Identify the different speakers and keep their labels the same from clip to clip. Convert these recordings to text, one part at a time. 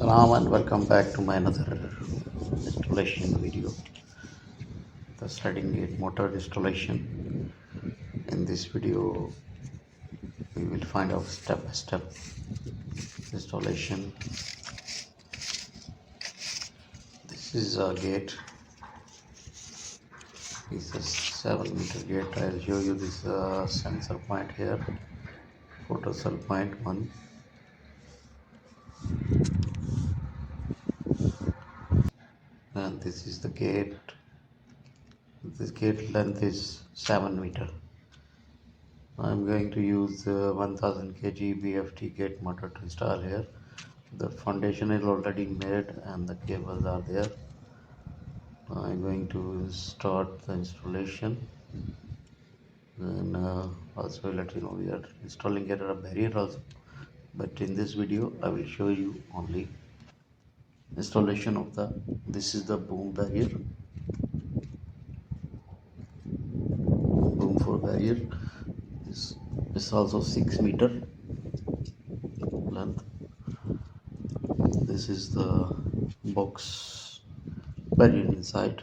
Speaker 1: Salam and welcome back to my another installation video, the sliding gate motor installation. In this video we will find out step by step installation. This is a gate. It's a 7-meter gate. I'll show you this sensor point here, photo cell point 1, and this is the gate. This gate length is 7 meter. I'm going to use 1000 kg BFT gate motor to install here. The foundation is already made and the cables are there. I'm going to start the installation, and also let you know we are installing here a barrier also, but in this video I will show you only installation of this is the boom barrier, boom for barrier. This is also 6 meter length. This is the box barrier inside.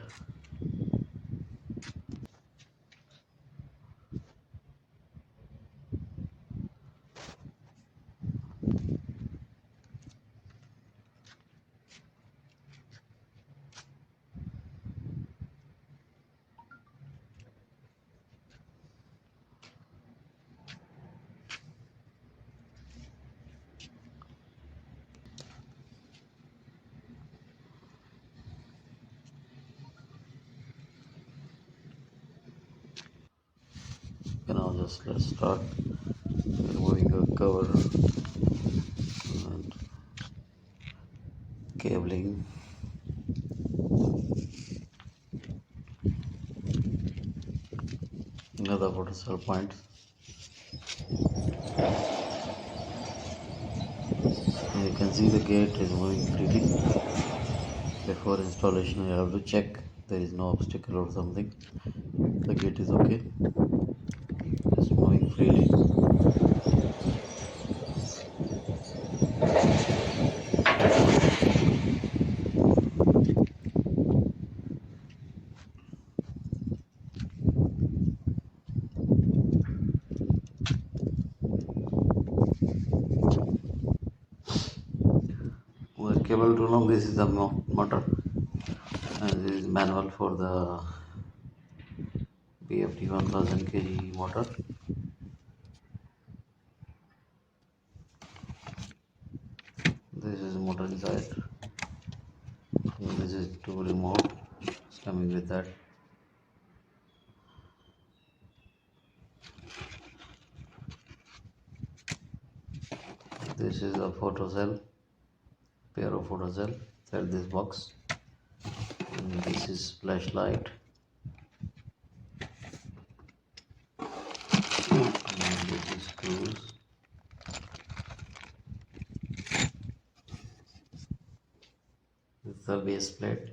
Speaker 1: Now just let's start removing a cover and cabling. Another photo cell point. And you can see the gate is moving freely. Before installation you have to check there is no obstacle or something. The gate is okay, it's moving freely. The cable too long. This is the motor, and this is manual for the BFT 1000 kg motor. This is motor inside, and this is two remote. It's coming with that. This is a photo cell, pair of photo cell inside this box, and this is flashlight, and this is screws. This is the base plate.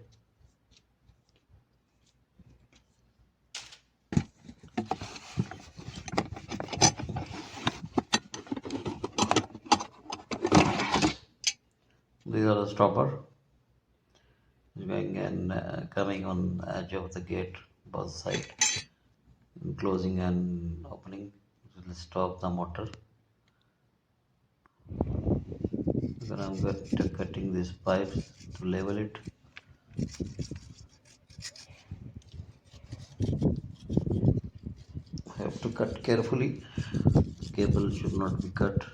Speaker 1: These are the stopper going and coming on edge of the gate, both side, closing and opening. It will stop the motor. Then I'm cutting these pipes to level it. I have to cut carefully. Cable should not be cut.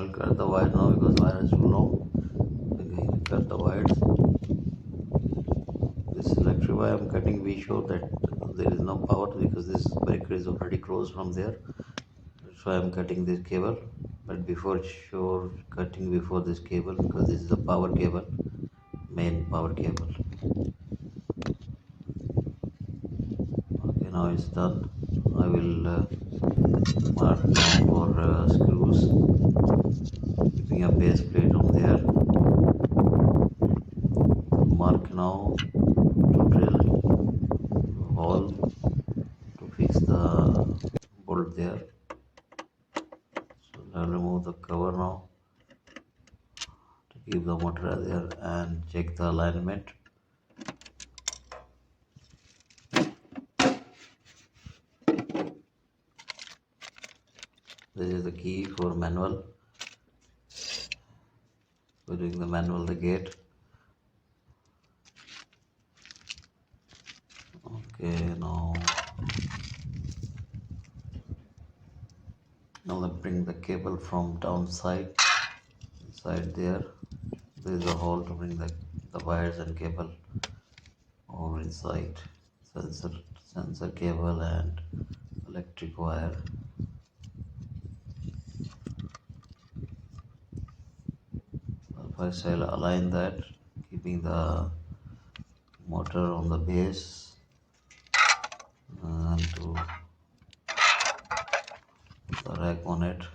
Speaker 1: I'll cut the wire now because the wire is too long. I'm going to cut the wires. This is actually why I'm cutting. Be sure that there is no power because this breaker is already closed from there. That's why I'm cutting this cable. But before sure cutting before this cable because this is a power cable, main power cable. Okay, now it's done. I will mark now for screws, keeping a base plate on there. Mark now to drill hole to fix the bolt there. So I'll remove the cover now to keep the motor there and check the alignment. This is the key for manual. We're doing the manual the gate. Okay, now I'll bring the cable from downside inside there. There is a hole to bring the wires and cable over inside. Sensor cable and electric wire. First I'll align that, keeping the motor on the base and to put the rack on it.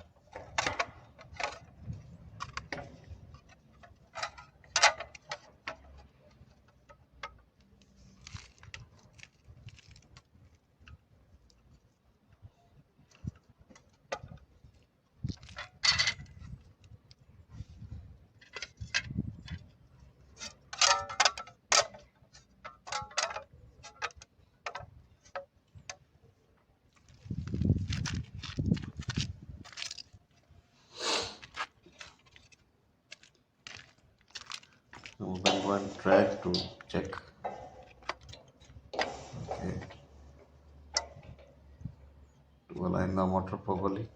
Speaker 1: Moving one track to check. Okay. To align the motor properly.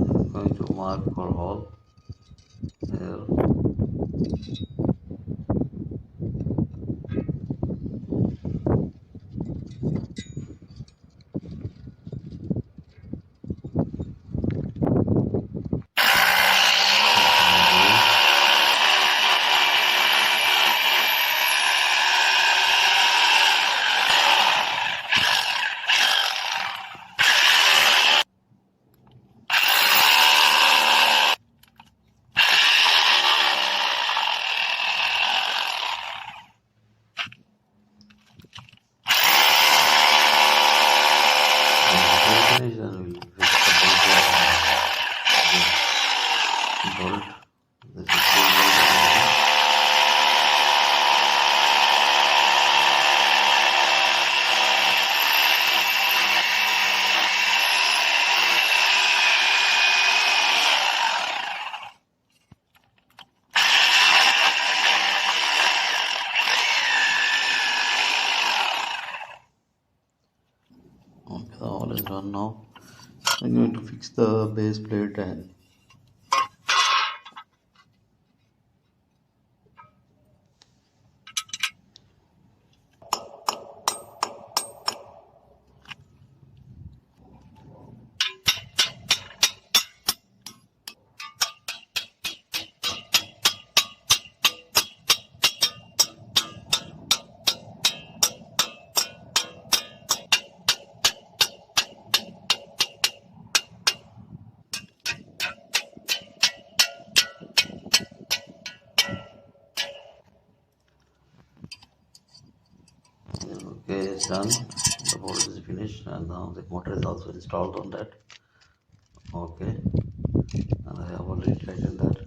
Speaker 1: I'm going to mark for hole here. Finish and we'll fix the bolt. This is the bolt. Okay, the hole is done now. I'm going to fix the base plate and okay, it's done. The bolt is finished and now the motor is also installed on that. okay, and I have already tightened that.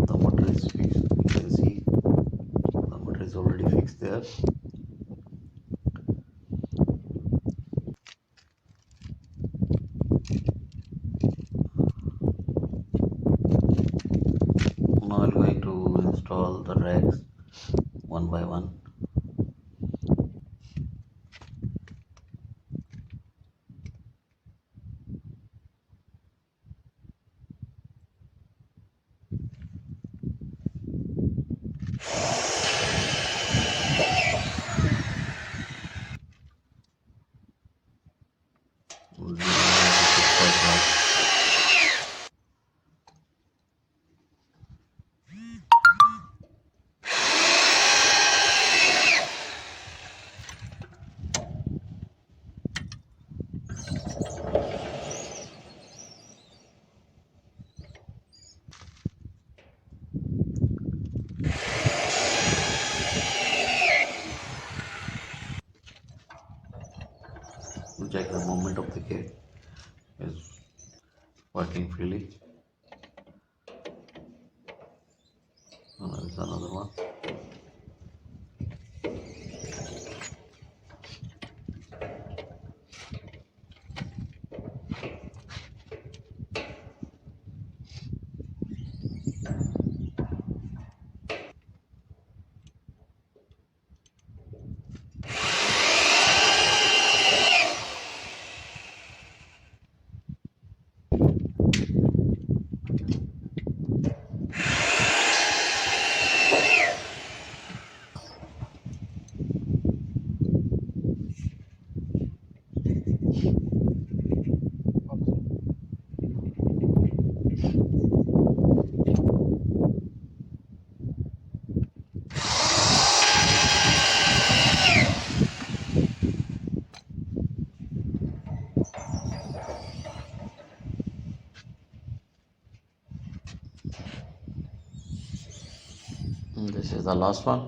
Speaker 1: The motor is fixed, you can see the motor is already fixed there. Now I'm going to install the racks one by one. These are quite hard. Check the movement of the gate is working freely. There's another one. And this is the last one.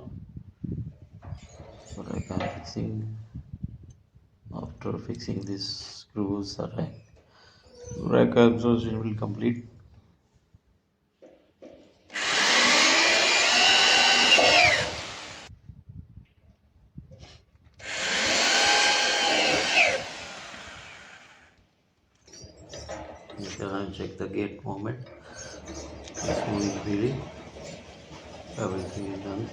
Speaker 1: So like I'm fixing, after fixing these screws, the rack absorption will complete. You can check the gate movement. It's moving freely. Everything is done.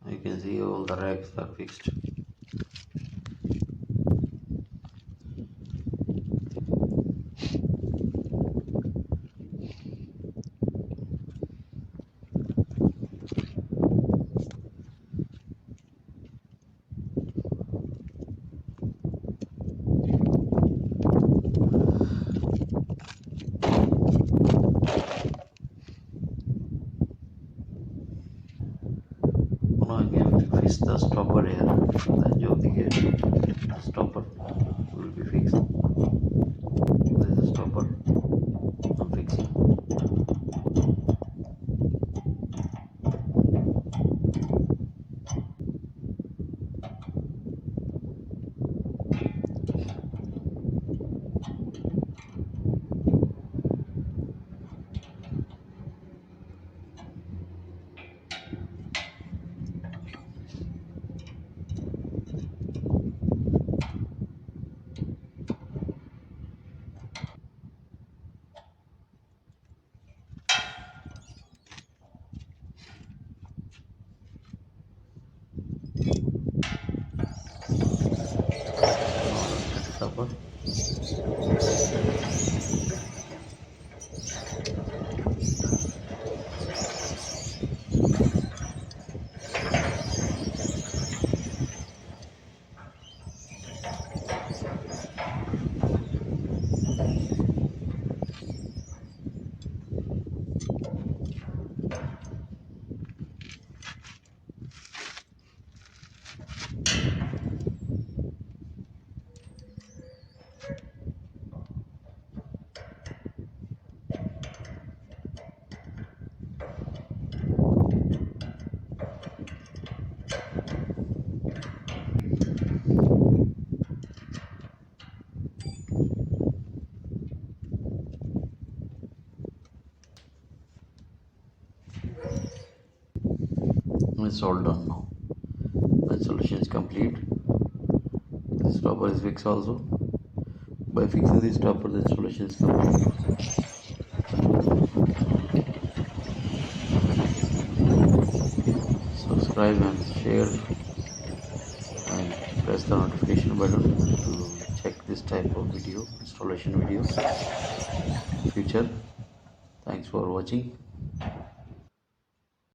Speaker 1: You can see all the racks are fixed. Now I'm going to fix the stopper here. The edge of the gate. The stopper will be fixed. This is the stopper. I'm fixing. Stopper. It's all done now. The installation is complete. The stopper is fixed also. By fixing the stopper, the installation is complete. Subscribe and share and press the notification button to check this type of video, installation videos, future. Thanks for watching.